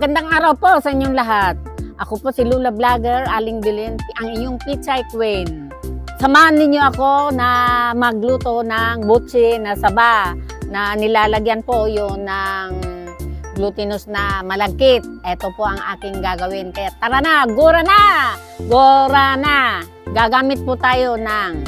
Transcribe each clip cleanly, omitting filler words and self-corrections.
Magandang araw po sa inyong lahat. Ako po si Lula Vlogger, Aling Bilin, ang inyong Pichay Queen. Samahan ninyo ako na magluto ng butsi na saba na nilalagyan po yun ng glutinous na malagkit. Ito po ang aking gagawin. Kaya tara na, gura na! Gura na! Gagamit po tayo ng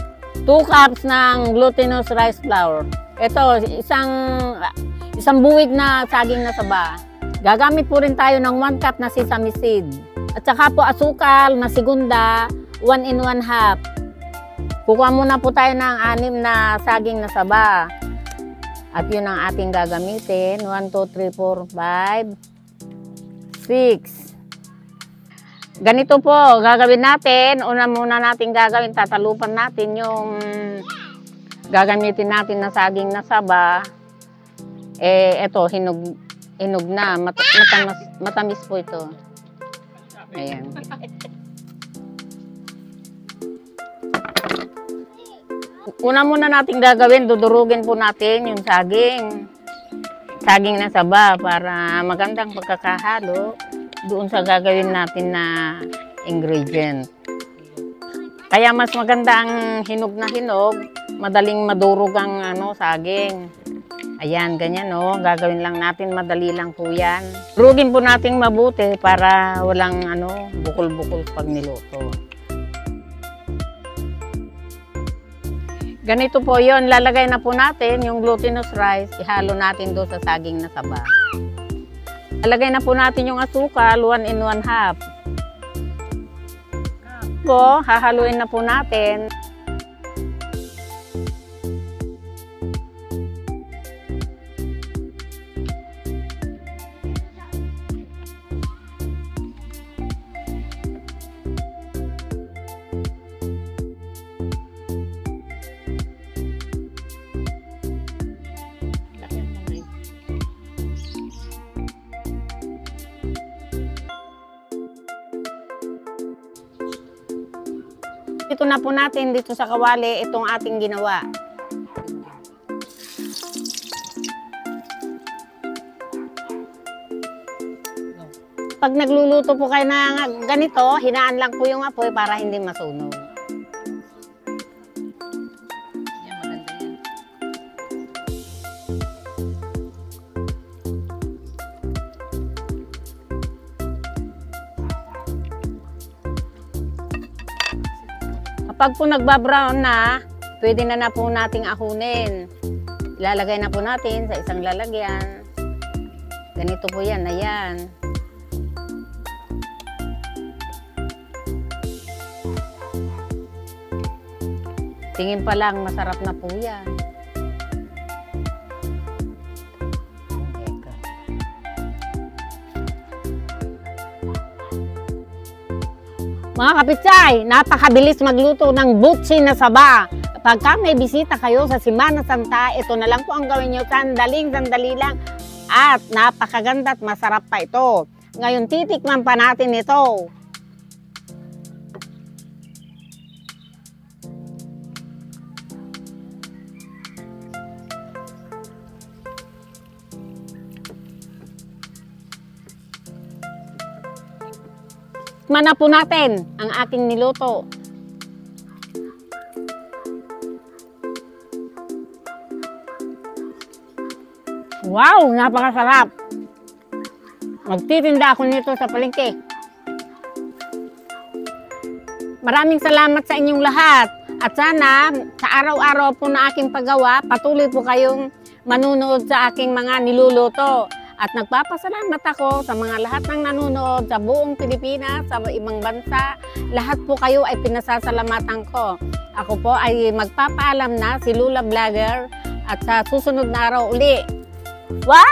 2 cups ng glutinous rice flour. Ito, isang buwig na saging na saba. Gagamit po rin tayo ng 1 cup na sesame seed. At saka po asukal na segunda, 1 in 1/2. Kukuha muna po tayo ng 6 na saging na saba. At yun ang ating gagamitin. 1, 2, 3, 4, 5, 6. Ganito po, gagawin natin. Una muna natin gagawin, tatalupan natin yung gagamitin natin na saging na saba. Ito, hinog na. Matamis po ito. Ayan. Una muna natin gagawin, dudurugin po natin yung saging. Saging na saba para magandang pagkakahalo doon sa gagawin natin na ingredient. Kaya mas maganda ang hinog na hinog, madaling madurog ang saging. Ayan, ganyan gagawin lang natin, madali lang po yan. Durugin po natin mabuti para walang bukol-bukol pag niluto. Ganito po yon, lalagay na po natin yung glutinous rice, ihalo natin doon sa saging na saba. Lalagay na po natin yung asukal, 1 in 1/2. Po, hahaluin na po natin. Ito na po natin dito sa kawali itong ating ginawa. Pag nagluluto po kayo ng ganito, hinaan lang po yung apoy para hindi masunog. Yan, maganda yan. Kapag po nagbabrown na, pwede na po nating ahunin. Ilalagay na po natin sa isang lalagyan. Ganito po yan, ayan. Tingin pa lang, masarap na po yan. Mga kapitsay, napakabilis magluto ng butsi na saba. Pagka may bisita kayo sa Semana Santa, ito na lang po ang gawin nyo. Sandali lang. At napakaganda at masarap pa ito. Ngayon, titikman pa natin ito. Tikman na po natin ang aking niluto. Wow! Napakasarap! Magtitinda ako nito sa palengke. Maraming salamat sa inyong lahat. At sana, sa araw-araw po na aking paggawa, patuloy po kayong manunood sa aking mga niluluto. At nagpapasalamat ako sa mga lahat ng nanonood sa buong Pilipinas, sa ibang bansa. Lahat po kayo ay pinasasalamatan ko. Ako po ay magpapaalam na, si Lula Vlogger. At sa susunod na araw uli. Wow!